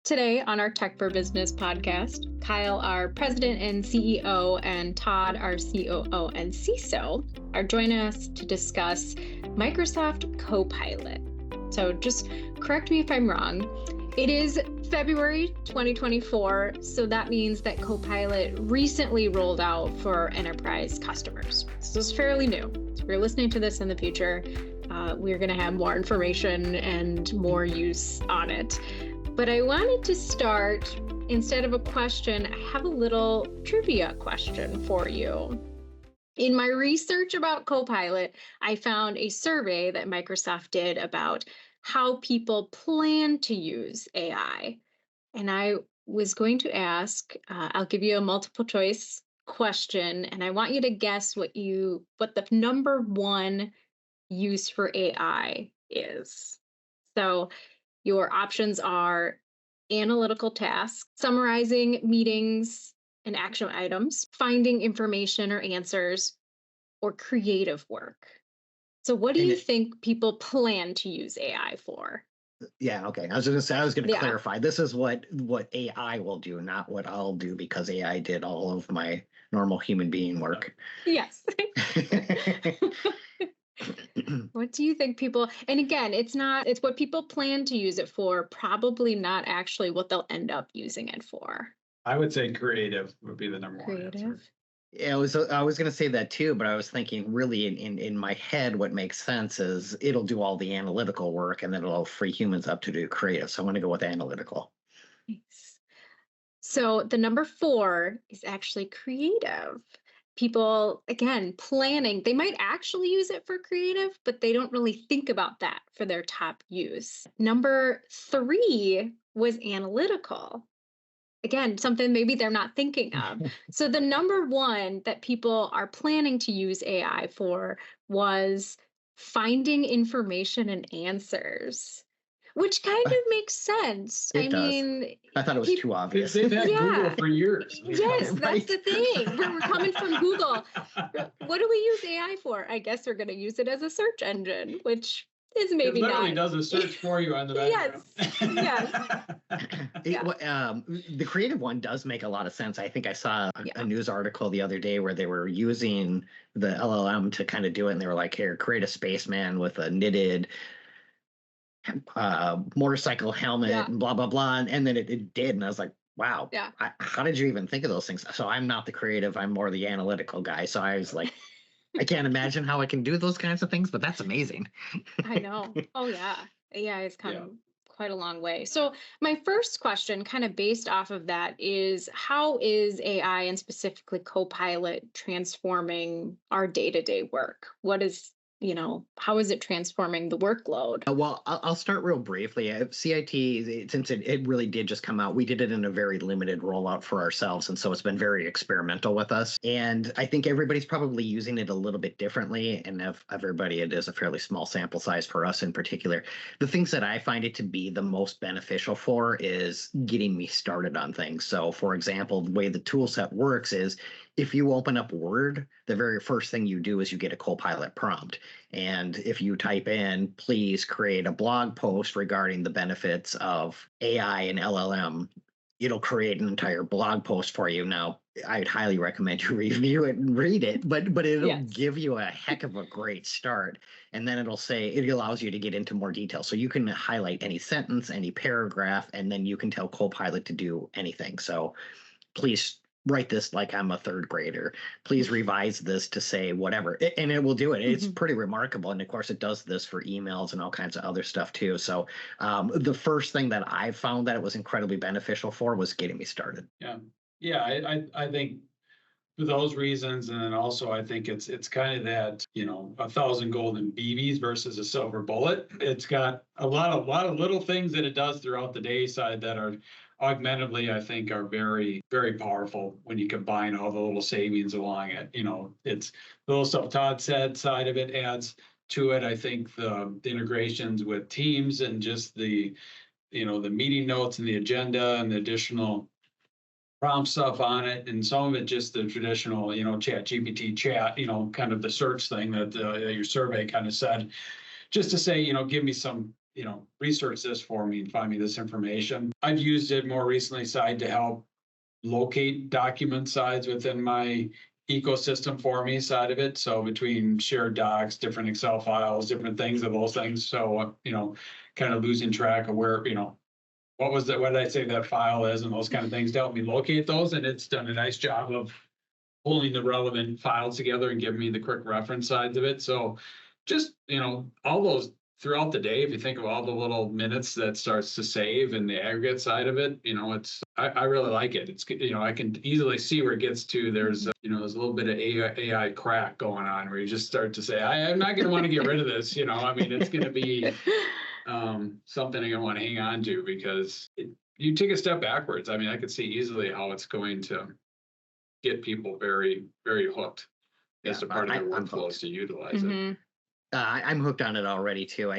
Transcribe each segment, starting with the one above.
Today on our Tech for Business podcast, Kyle, our president and CEO, and Todd, our COO and CISO, are joining us to discuss Microsoft Copilot. So just correct me if I'm wrong. It is February 2024, so that means that Copilot recently rolled out for enterprise customers. So it's fairly new. So if you're listening to this in the future, we're going to have more information and more use on it. But I wanted to start, instead of a question, I have a little trivia question for you. In my research about Copilot, I found a survey that Microsoft did about how people plan to use AI. And I was going to ask, I'll give you a multiple choice question, and I want you to guess what the number one use for AI is. So your options are analytical tasks, summarizing meetings and action items, finding information or answers, or creative work. So what do you think people plan to use AI for? Yeah, okay. I was going to clarify. This is what AI will do, not what I'll do, because AI did all of my normal human being work. Yes. What do you think people, and again, it's what people plan to use it for, probably not actually what they'll end up using it for. I would say creative would be the number one answer. Yeah, I was going to say that too, but I was thinking really in my head, what makes sense is it'll do all the analytical work and then it'll free humans up to do creative. So I'm going to go with analytical. Nice. So the number 4 is actually creative. People, again, planning, they might actually use it for creative, but they don't really think about that for their top use. Number 3 was analytical. Again, something maybe they're not thinking of. So the number 1 that people are planning to use AI for was finding information and answers, which kind of makes sense. I thought it was too obvious. They've had Google for years. Yes, that's the thing. We're coming from Google. What do we use AI for? I guess we're going to use it as a search engine, which is maybe it literally not. does a search for you on the background. Yes. The creative one does make a lot of sense. I think I saw a news article the other day where they were using the LLM to kind of do it, and they were like, here, create a spaceman with a knitted motorcycle helmet and blah, blah, blah. And then it did. And I was like, wow, how did you even think of those things? So I'm not the creative. I'm more the analytical guy. So I was like, I can't imagine how I can do those kinds of things, but that's amazing. I know. Oh, yeah. AI is kind of quite a long way. So my first question, kind of based off of that, is how is AI and specifically Copilot transforming our day-to-day work? How is it transforming the workload? Well, I'll start real briefly. CIT, since it really did just come out, we did it in a very limited rollout for ourselves. And so it's been very experimental with us. And I think everybody's probably using it a little bit differently. And of everybody, it is a fairly small sample size for us in particular. The things that I find it to be the most beneficial for is getting me started on things. So, for example, the way the tool set works is if you open up Word, the very first thing you do is you get a Copilot prompt. And if you type in, please create a blog post regarding the benefits of AI and LLM, it'll create an entire blog post for you. Now, I'd highly recommend you review it and read it, but it'll give you a heck of a great start. And then it'll say, it allows you to get into more detail. So you can highlight any sentence, any paragraph, and then you can tell Copilot to do anything. So please write this like I'm a third grader. Please revise this to say whatever, and it will do it. It's pretty remarkable. And of course, it does this for emails and all kinds of other stuff too. So the first thing that I found that it was incredibly beneficial for was getting me started. I think for those reasons, and then also I think it's kind of that 1,000 golden BBs versus a silver bullet. It's got a lot of little things that it does throughout the day side that are augmentatively, I think, are very, very powerful when you combine all the little savings along it. It's the little stuff Todd said side of it adds to it. I think the integrations with Teams and just the meeting notes and the agenda and the additional prompt stuff on it, and some of it just the traditional, chat GPT chat, kind of the search thing that your survey kind of said, just to say, give me some research this for me and find me this information. I've used it more recently side to help locate document sides within my ecosystem for me side of it. So between shared docs, different Excel files, different things of those things. So, kind of losing track of where, what did I say that file is and those kind of things to help me locate those. And it's done a nice job of pulling the relevant files together and giving me the quick reference sides of it. So just, all those throughout the day, if you think of all the little minutes that starts to save and the aggregate side of it, I really like it. It's, I can easily see where it gets to. There's a little bit of AI crack going on where you just start to say, I'm not going to want to get rid of this. It's going to be something I'm going to want to hang on to because you take a step backwards. I could see easily how it's going to get people very, very hooked as a part of their workflows to utilize it. I'm hooked on it already too.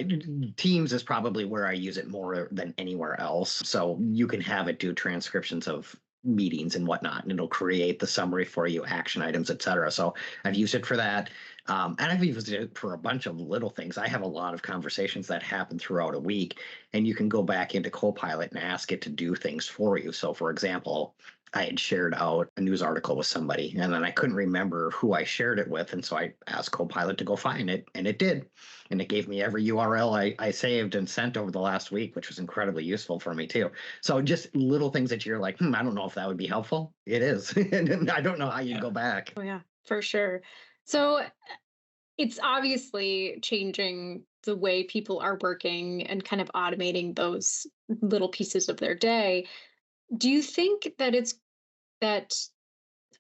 Teams is probably where I use it more than anywhere else. So you can have it do transcriptions of meetings and whatnot, and it'll create the summary for you, action items, etc. So I've used it for that. And I've used it for a bunch of little things. I have a lot of conversations that happen throughout a week, and you can go back into Copilot and ask it to do things for you. So for example, I had shared out a news article with somebody, and then I couldn't remember who I shared it with. And so I asked Copilot to go find it, and it did. And it gave me every URL I saved and sent over the last week, which was incredibly useful for me too. So just little things that you're like, I don't know if that would be helpful. It is. And I don't know how you go back. Oh, yeah, for sure. So it's obviously changing the way people are working and kind of automating those little pieces of their day. Do you think that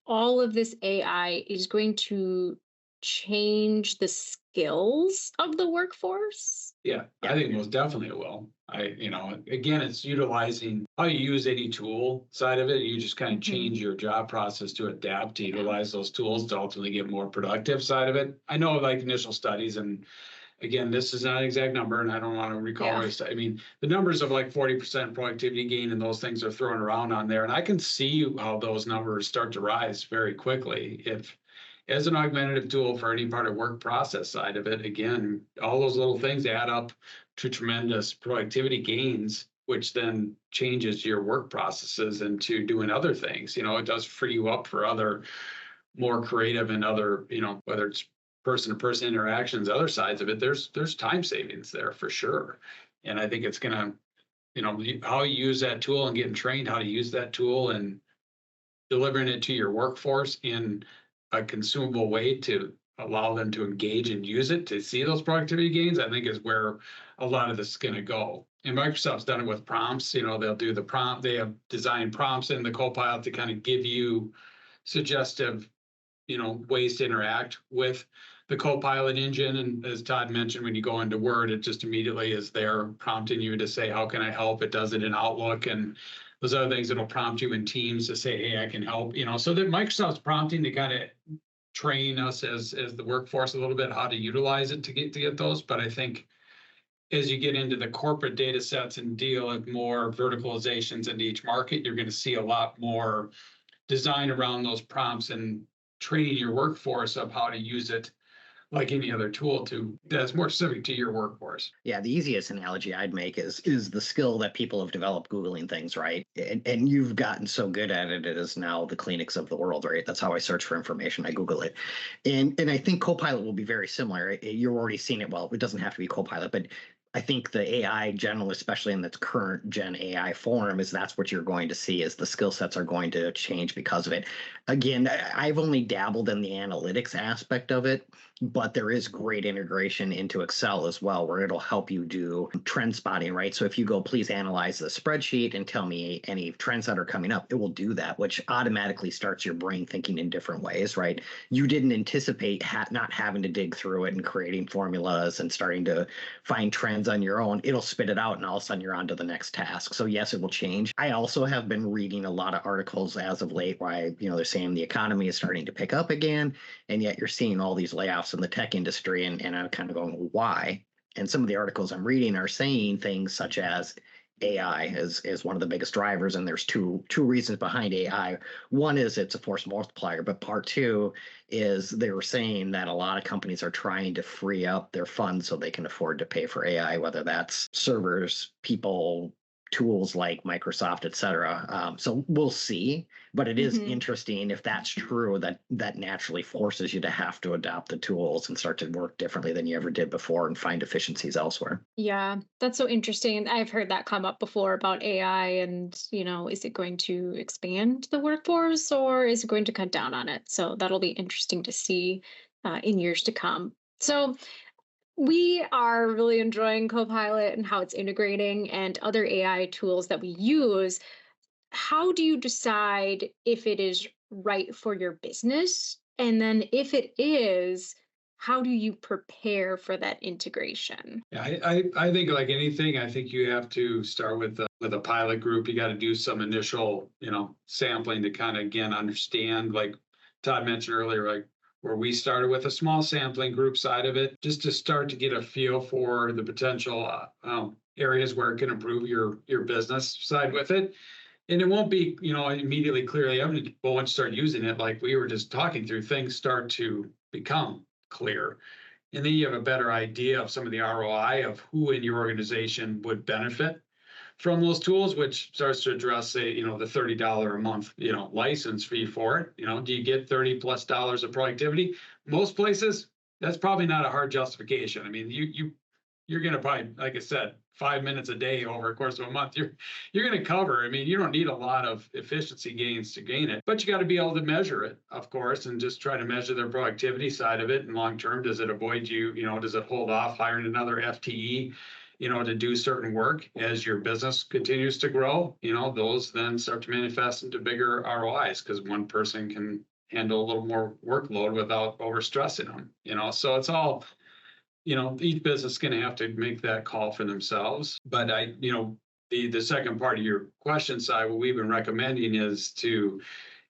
all of this AI is going to change the skills of the workforce? Yeah, I think most definitely it will. Again, it's utilizing how you use any tool side of it. You just kind of change your job process to adapt to utilize those tools to ultimately get more productive side of it. I know like initial studies, and again, this is not an exact number, and I don't want to recall. The numbers of like 40% productivity gain and those things are thrown around on there. And I can see how those numbers start to rise very quickly if as an augmentative tool for any part of work process side of it. Again, all those little things add up to tremendous productivity gains, which then changes your work processes into doing other things. It does free you up for other more creative and other, whether it's person-to-person interactions, other sides of it, there's time savings there for sure. And I think it's gonna, how you use that tool and getting trained how to use that tool and delivering it to your workforce in a consumable way to allow them to engage and use it to see those productivity gains, I think is where a lot of this is going to go. And Microsoft's done it with prompts. They'll do the prompt. They have designed prompts in the Copilot to kind of give you suggestive, ways to interact with the Copilot engine. And as Todd mentioned, when you go into Word, it just immediately is there prompting you to say, how can I help? It does it in Outlook and those other things. It'll prompt you in Teams to say, hey, I can help. So that Microsoft's prompting to kind of train us as the workforce a little bit how to utilize it to get those. But I think as you get into the corporate data sets and deal with more verticalizations into each market, you're going to see a lot more design around those prompts and training your workforce of how to use it like any other tool that's more specific to your workforce. Yeah, the easiest analogy I'd make is the skill that people have developed Googling things, right? And you've gotten so good at it, it is now the Kleenex of the world, right? That's how I search for information. I Google it. And I think Copilot will be very similar. You're already seeing it. Well, it doesn't have to be Copilot, but I think the AI general, especially in its current gen AI form, is that's what you're going to see is the skill sets are going to change because of it. Again, I've only dabbled in the analytics aspect of it, but there is great integration into Excel as well, where it'll help you do trend spotting, right? So if you go, please analyze the spreadsheet and tell me any trends that are coming up, it will do that, which automatically starts your brain thinking in different ways, right? You didn't anticipate not having to dig through it and creating formulas and starting to find trends on your own. It'll spit it out and all of a sudden you're on to the next task. So yes, it will change. I also have been reading a lot of articles as of late where they're saying the economy is starting to pick up again, and yet you're seeing all these layoffs in the tech industry, and I'm kind of going, why? And some of the articles I'm reading are saying things such as AI is one of the biggest drivers, and there's two reasons behind AI. One is it's a force multiplier, but part two is they were saying that a lot of companies are trying to free up their funds so they can afford to pay for AI, whether that's servers, people, tools like Microsoft, et cetera. So we'll see, but it is interesting if that's true, that naturally forces you to have to adopt the tools and start to work differently than you ever did before and find efficiencies elsewhere. Yeah, that's so interesting. And I've heard that come up before about AI and, is it going to expand the workforce or is it going to cut down on it? So that'll be interesting to see in years to come. So we are really enjoying Copilot and how it's integrating and other AI tools that we use. How do you decide if it is right for your business? And then if it is, how do you prepare for that integration? Yeah, I think like anything, I think you have to start with a pilot group. You got to do some initial, sampling to kind of again understand, like Todd mentioned earlier, like where we started with a small sampling group side of it, just to start to get a feel for the potential areas where it can improve your business side with it. And it won't be, immediately clearly evident, but once you start using it, like we were just talking through, things start to become clear. And then you have a better idea of some of the ROI of who in your organization would benefit from those tools, which starts to address, say, the $30 a month, license fee for it. Do you get $30+ of productivity? Most places, that's probably not a hard justification. I mean, you're going to probably, like I said, 5 minutes a day over a course of a month, you're going to cover. I mean, you don't need a lot of efficiency gains to gain it, but you got to be able to measure it, of course, and just try to measure the productivity side of it. And long term, does it avoid you? Does it hold off hiring another FTE? To do certain work as your business continues to grow. Those then start to manifest into bigger ROIs because one person can handle a little more workload without overstressing them. So it's all, each business is going to have to make that call for themselves. But the second part of your question, side, what we've been recommending is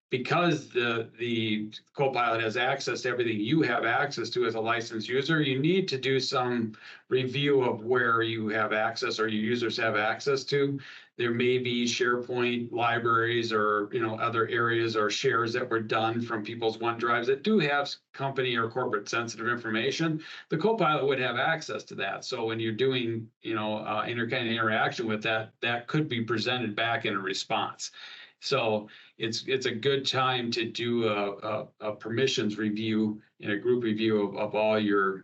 because the Copilot has access to everything you have access to as a licensed user, you need to do some review of where you have access or your users have access to. There may be SharePoint libraries or other areas or shares that were done from people's OneDrives that do have company or corporate sensitive information. The Copilot would have access to that. So when you're doing any kind of interaction with that could be presented back in a response. So it's a good time to do a permissions review and a group review of all your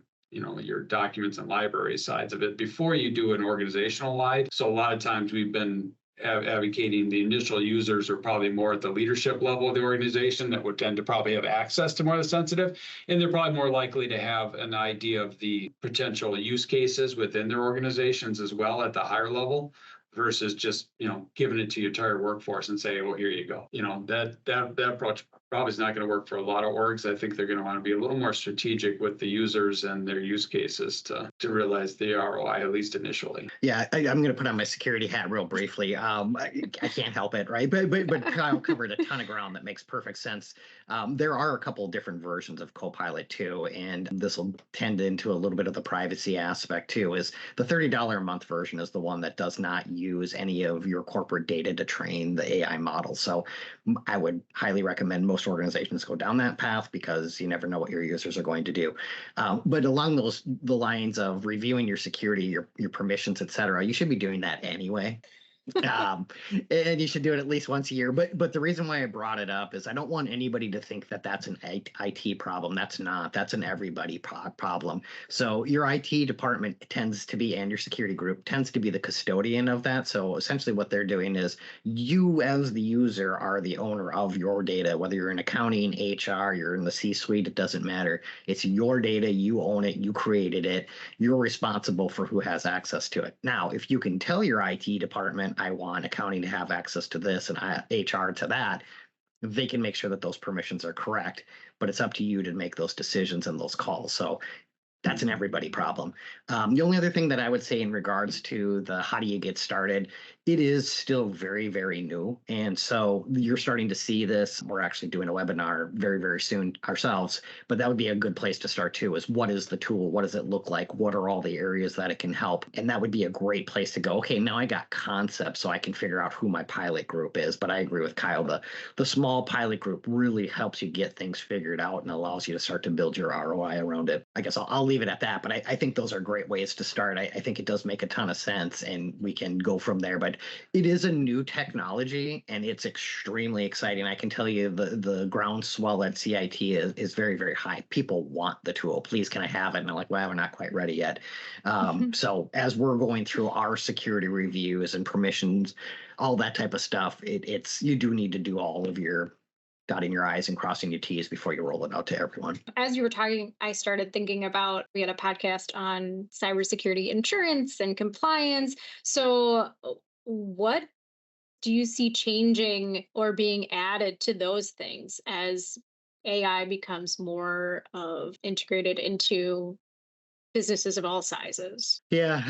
documents and library sides of it before you do an organizational wide. So a lot of times we've been advocating the initial users are probably more at the leadership level of the organization that would tend to probably have access to more of the sensitive, and they're probably more likely to have an idea of the potential use cases within their organizations as well at the higher level versus just giving it to your entire workforce and say, well, here you go. That approach probably is not going to work for a lot of orgs. I think they're going to want to be a little more strategic with the users and their use cases to realize the ROI, at least initially. Yeah, I'm going to put on my security hat real briefly. I can't help it, right? But Kyle covered a ton of ground that makes perfect sense. There are a couple of different versions of Copilot too, and this will tend into a little bit of the privacy aspect too. Is the $30 a month version is the one that does not use any of your corporate data to train the AI model. So I would highly recommend most organizations go down that path because you never know what your users are going to do. But along the lines of reviewing your security, your permissions, et cetera, you should be doing that anyway. And you should do it at least once a year. But the reason why I brought it up is I don't want anybody to think that that's an IT problem. That's not. That's an everybody problem. So your IT department tends to be, and your security group tends to be the custodian of that. So essentially what they're doing is you as the user are the owner of your data, whether you're in accounting, HR, you're in the C-suite, it doesn't matter. It's your data. You own it. You created it. You're responsible for who has access to it. Now, if you can tell your IT department, I want accounting to have access to this and HR to that, they can make sure that those permissions are correct, but it's up to you to make those decisions and those calls. So that's an everybody problem. The only other thing that I would say in regards to the how do you get started, it is still very, very new. And so you're starting to see this. We're actually doing a webinar very, very soon ourselves, but that would be a good place to start too, is what is the tool? What does it look like? What are all the areas that it can help? And that would be a great place to go. Okay, now I got concepts so I can figure out who my pilot group is. But I agree with Kyle, the small pilot group really helps you get things figured out and allows you to start to build your ROI around it. I guess I'll leave it at that, but I think those are great ways to start. I think it does make a ton of sense and we can go from there, but it is a new technology and it's extremely exciting. I can tell you the groundswell at CIT is very, very high. People want the tool. Please, can I have it? And I'm like, well, we're not quite ready yet. So as we're going through our security reviews and permissions, all that type of stuff, it's you do need to do all of your dotting your I's and crossing your T's before you roll it out to everyone. As you were talking, I started thinking about, we had a podcast on cybersecurity insurance and compliance. So what do you see changing or being added to those things as AI becomes more of integrated into businesses of all sizes? Yeah,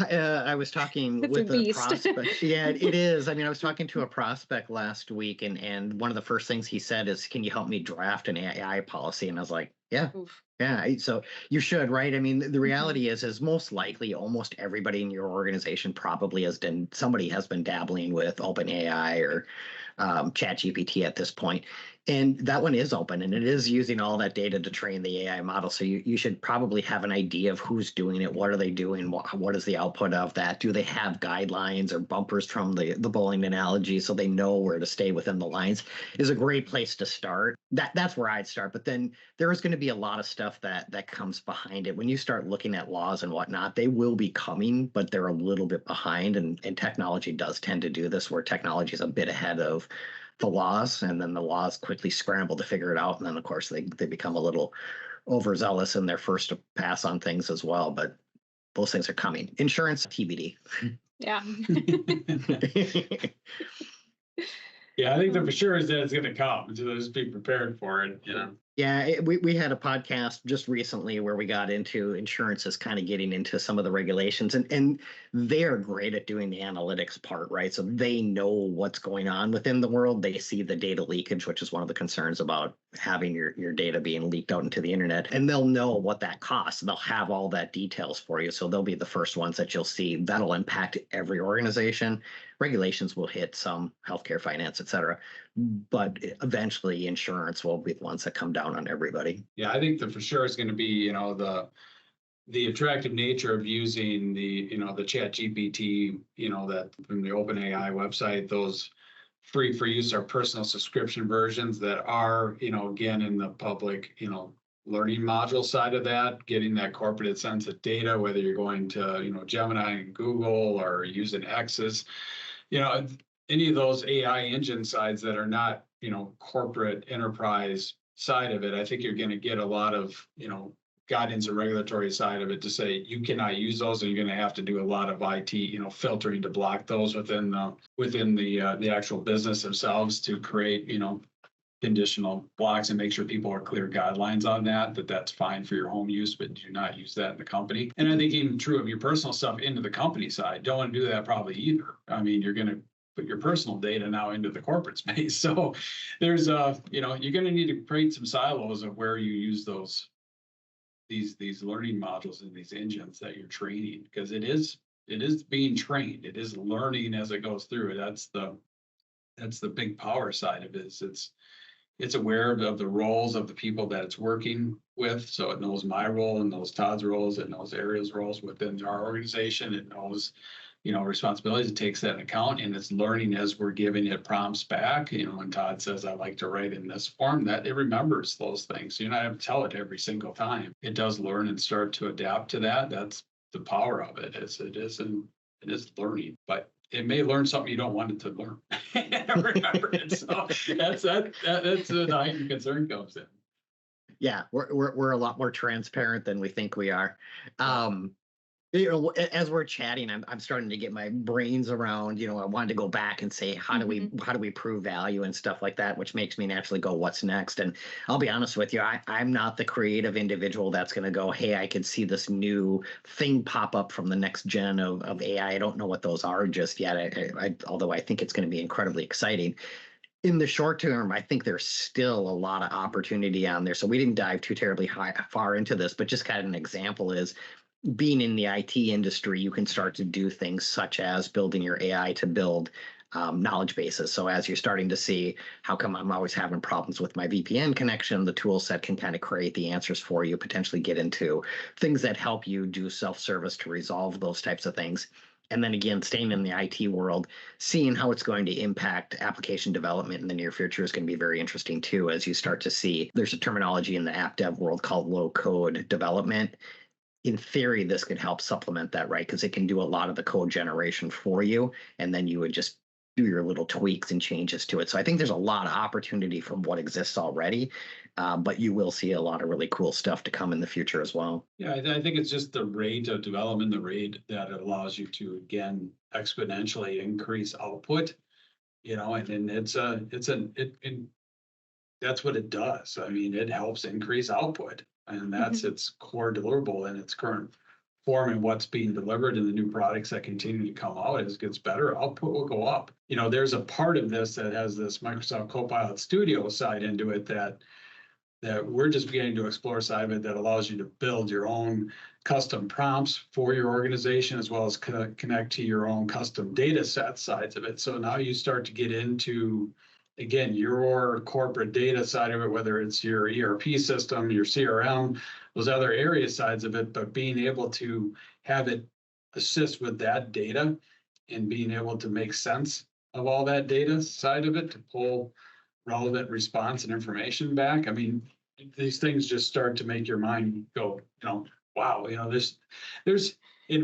I was talking It's a with a beast. prospect. Yeah, it is. I mean, I was talking to a prospect last week, and one of the first things he said is, "Can you help me draft an AI policy?" And I was like, "Yeah, Oof. yeah." So you should, right? I mean, the Mhm. reality is most likely almost everybody in your organization probably somebody has been dabbling with OpenAI or ChatGPT at this point. And that one is open and it is using all that data to train the AI model. So you should probably have an idea of who's doing it. What are they doing? What is the output of that? Do they have guidelines or bumpers from the bowling analogy so they know where to stay within the lines? Is a great place to start. That's where I'd start. But then there is going to be a lot of stuff that comes behind it. When you start looking at laws and whatnot, they will be coming, but they're a little bit behind. And technology does tend to do this where technology is a bit ahead of the laws, and then the laws quickly scramble to figure it out. And then, of course, they become a little overzealous in their first pass on things as well. But those things are coming. Insurance, TBD. Yeah. Yeah, I think the for sure is that it's going to come. So just be prepared for it, you know. Yeah, we had a podcast just recently where we got into insurances kind of getting into some of the regulations, and they're great at doing the analytics part, right? So they know what's going on within the world. They see the data leakage, which is one of the concerns about having your data being leaked out into the internet, and they'll know what that costs. They'll have all that details for you. So they'll be the first ones that you'll see. That'll impact every organization. Regulations will hit some healthcare, finance, et cetera. But eventually insurance will be the ones that come down on everybody. Yeah, I think that for sure is going to be, you know, the attractive nature of using the chat GPT, you know, that from the OpenAI website, those free for use are personal subscription versions that are, you know, again, in the public, you know, learning module side of that, getting that corporate sense of data, whether you're going to, you know, Gemini and Google or using X's, you know, any of those AI engine sides that are not, you know, corporate enterprise side of it, I think you're going to get a lot of, you know, guidance and regulatory side of it to say you cannot use those, and you're going to have to do a lot of IT, you know, filtering to block those within the actual business themselves to create, you know, conditional blocks and make sure people are clear guidelines on that's fine for your home use, but do not use that in the company. And I think even true of your personal stuff into the company side, don't want to do that probably either. I mean, you're going to put your personal data now into the corporate space. So there's you know, you're going to need to create some silos of where you use these learning modules and these engines that you're training, because it is being trained. It is learning as it goes through. That's the big power side of it. It's aware of the roles of the people that it's working with. So it knows my role and knows Todd's roles. It knows Ariel's roles within our organization. It knows, you know, responsibilities. It takes that into account, and it's learning as we're giving it prompts back. You know, when Todd says, I like to write in this form, that it remembers those things. You're not having to tell it every single time. It does learn and start to adapt to that. That's the power of it. It is learning, but it may learn something you don't want it to learn. Remember it. So that's the heightened concern comes in. Yeah, we're a lot more transparent than we think we are. As we're chatting, I'm starting to get my brains around, I wanted to go back and say, how do we prove value and stuff like that, which makes me naturally go, what's next? And I'll be honest with you, I'm not the creative individual that's going to go, hey, I can see this new thing pop up from the next gen of AI. I don't know what those are just yet. Although I think it's going to be incredibly exciting. In the short term, I think there's still a lot of opportunity on there. So we didn't dive too terribly far into this, but just kind of an example is being in the IT industry, you can start to do things such as building your AI to build knowledge bases. So as you're starting to see, how come I'm always having problems with my VPN connection, the tool set can kind of create the answers for you, potentially get into things that help you do self-service to resolve those types of things. And then again, staying in the IT world, seeing how it's going to impact application development in the near future is going to be very interesting too, as you start to see there's a terminology in the app dev world called low code development. In theory, this could help supplement that, right? Because it can do a lot of the code generation for you, and then you would just do your little tweaks and changes to it. So I think there's a lot of opportunity from what exists already, but you will see a lot of really cool stuff to come in the future as well. Yeah, I think it's just the rate of development, the rate that it allows you to, again, exponentially increase output, and that's what it does. I mean, it helps increase output, and that's its core deliverable in its current form, and what's being delivered in the new products that continue to come out. As it gets better, output will go up. There's a part of this that has this Microsoft Copilot Studio side into it that we're just beginning to explore side of it, that allows you to build your own custom prompts for your organization, as well as connect to your own custom data set sides of it. So now you start to get into, again, your corporate data side of it, whether it's your ERP system, your CRM, those other area sides of it, but being able to have it assist with that data and being able to make sense of all that data side of it to pull relevant response and information back. I mean, these things just start to make your mind go, wow, and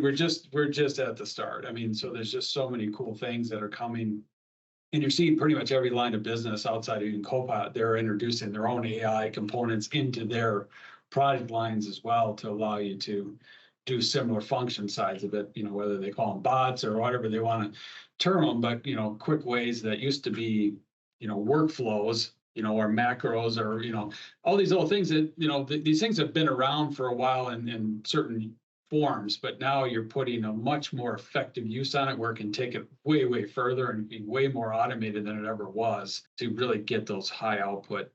we're just at the start. I mean, so there's just so many cool things that are coming. And you're seeing pretty much every line of business outside of even Copilot, they're introducing their own AI components into their product lines as well, to allow you to do similar function sides of it, whether they call them bots or whatever they want to term them, but, quick ways that used to be, workflows, or macros, or, all these little things that, these things have been around for a while in certain forms, but now you're putting a much more effective use on it, where it can take it way, way further and be way more automated than it ever was, to really get those high output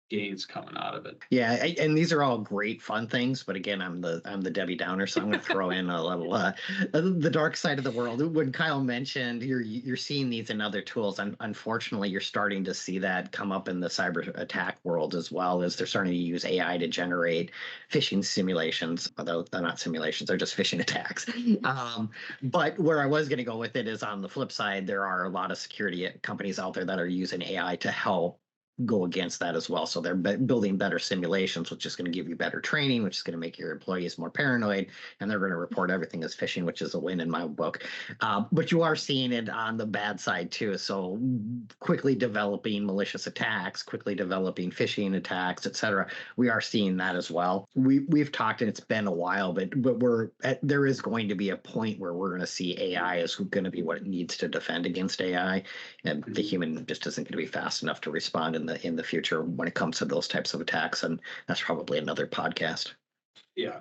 gains coming out of it. Yeah, and these are all great fun things, but again, I'm the Debbie Downer, so I'm going to throw in a little the dark side of the world. When Kyle mentioned you're seeing these in other tools, and unfortunately, you're starting to see that come up in the cyber attack world as well, as they're starting to use AI to generate phishing simulations, although they're not simulations, they're just phishing attacks. But where I was going to go with it is, on the flip side, there are a lot of security companies out there that are using AI to help go against that as well. So they're building better simulations, which is going to give you better training, which is going to make your employees more paranoid, and they're going to report everything as phishing, which is a win in my book. But you are seeing it on the bad side too. So quickly developing malicious attacks, quickly developing phishing attacks, et cetera. We are seeing that as well. We've talked, and it's been a while, but there is going to be a point where we're going to see AI is going to be what it needs to defend against AI, and the human just isn't going to be fast enough to respond in the future when it comes to those types of attacks. And that's probably another podcast. Yeah,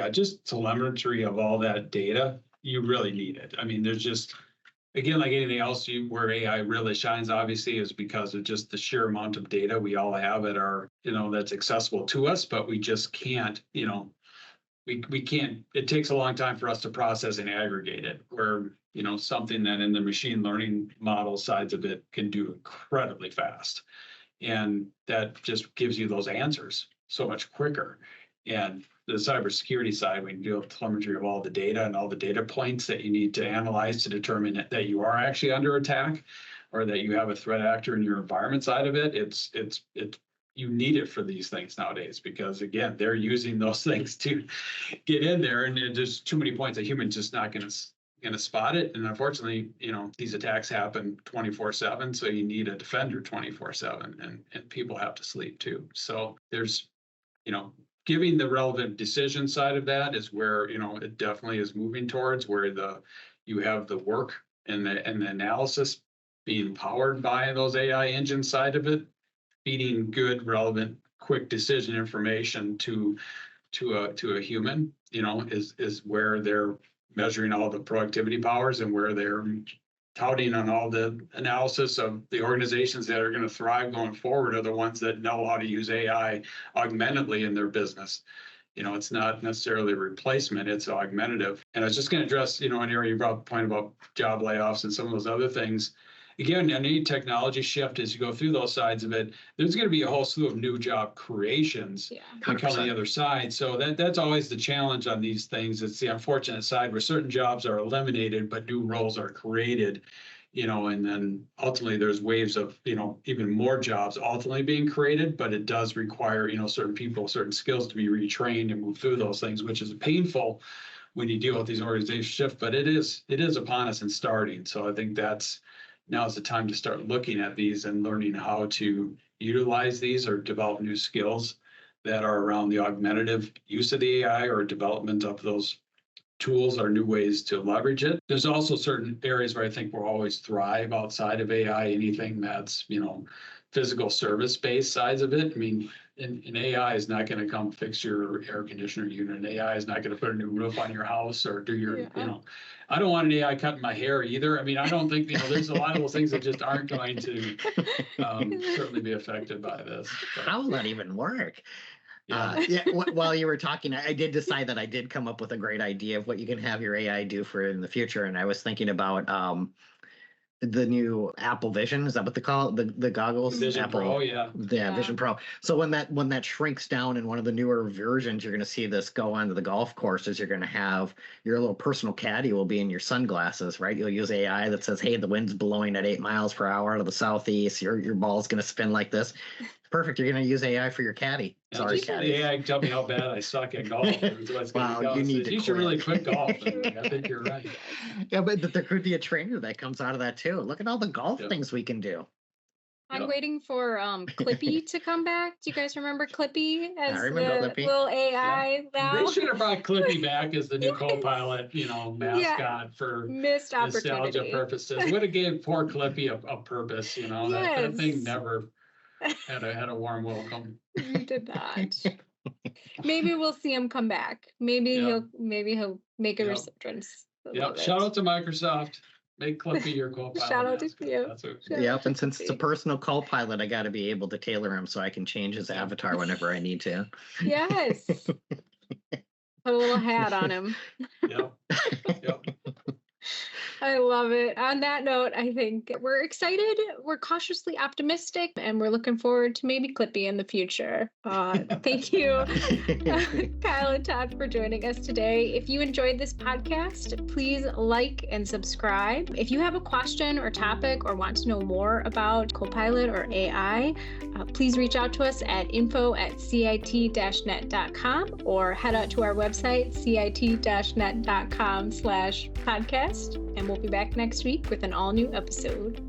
just telemetry of all that data, you really need it. I mean, there's just, again, like anything else, where AI really shines, obviously, is because of just the sheer amount of data we all have at our, that's accessible to us, but we just can't, we can't, it takes a long time for us to process and aggregate it, where, something that in the machine learning model sides of it can do incredibly fast. And that just gives you those answers so much quicker. And the cybersecurity side, we can do telemetry of all the data and all the data points that you need to analyze to determine that you are actually under attack, or that you have a threat actor in your environment side of it. It's you need it for these things nowadays, because again, they're using those things to get in there, and there's too many points that humans just not going to spot it. And unfortunately, these attacks happen 24/7, so you need a defender 24/7, and people have to sleep too. So there's, giving the relevant decision side of that is where, it definitely is moving towards where you have the work and the analysis being powered by those AI engine side of it, feeding good, relevant, quick decision information to a human, is where they're measuring all the productivity powers and where they're touting on all the analysis of the organizations that are going to thrive going forward are the ones that know how to use AI augmentatively in their business. It's not necessarily a replacement, it's augmentative. And I was just going to address, an area you brought up, the point about job layoffs and some of those other things. Again, any technology shift, as you go through those sides of it, there's going to be a whole slew of new job creations that come on the other side. So that's always the challenge on these things. It's the unfortunate side where certain jobs are eliminated, but new roles are created, and then ultimately there's waves of, even more jobs ultimately being created, but it does require, certain people, certain skills to be retrained and move through those things, which is painful when you deal with these organizations shift, but it is upon us and starting. So I think now's the time to start looking at these and learning how to utilize these or develop new skills that are around the augmentative use of the AI or development of those tools or new ways to leverage it. There's also certain areas where I think we'll always thrive outside of AI, anything that's, physical service-based sides of it. I mean, an AI is not going to come fix your air conditioner unit. An AI is not going to put a new roof on your house or do your, I don't want an AI cutting my hair either. I mean, I don't think, there's a lot of those things that just aren't going to certainly be affected by this. But, how will that even work? Yeah. While you were talking, I did decide that I did come up with a great idea of what you can have your AI do for in the future. And I was thinking about the new Apple Vision. Is that what they call it? The goggles? Vision Apple, Pro, yeah. Vision Pro. So when that shrinks down in one of the newer versions, you're going to see this go onto the golf courses. You're going to have your little personal caddy will be in your sunglasses, right? You'll use AI that says, hey, the wind's blowing at 8 miles per hour out of the southeast. Your ball's going to spin like this. Perfect. You're going to use AI for your caddy. Sorry, caddy. AI tell me how bad I suck at golf. Wow, you should really quit golf. I think you're right. Yeah, but there could be a trainer that comes out of that too. Look at all the golf things we can do. I'm waiting for Clippy to come back. Do you guys remember Clippy as the Clippy. little AI now? They should have brought Clippy back as the new Copilot, mascot for missed nostalgia opportunity purposes. Would have gave poor Clippy a purpose, that thing never had a warm welcome. You did not. Maybe we'll see him come back. Maybe he'll make a resurgence. Shout out to Microsoft. Make Clippy your Copilot. Shout out to you. Yep, and since it's a personal Copilot, I got to be able to tailor him so I can change his avatar whenever I need to. Yes. Put a little hat on him. Yep. I love it. On that note, I think we're excited, we're cautiously optimistic, and we're looking forward to maybe Clippy in the future. Thank you, Kyle and Todd, for joining us today. If you enjoyed this podcast, please like and subscribe. If you have a question or topic or want to know more about Copilot or AI, please reach out to us at info@cit-net.com or head out to our website, cit-net.com/podcast. And we'll be back next week with an all-new episode.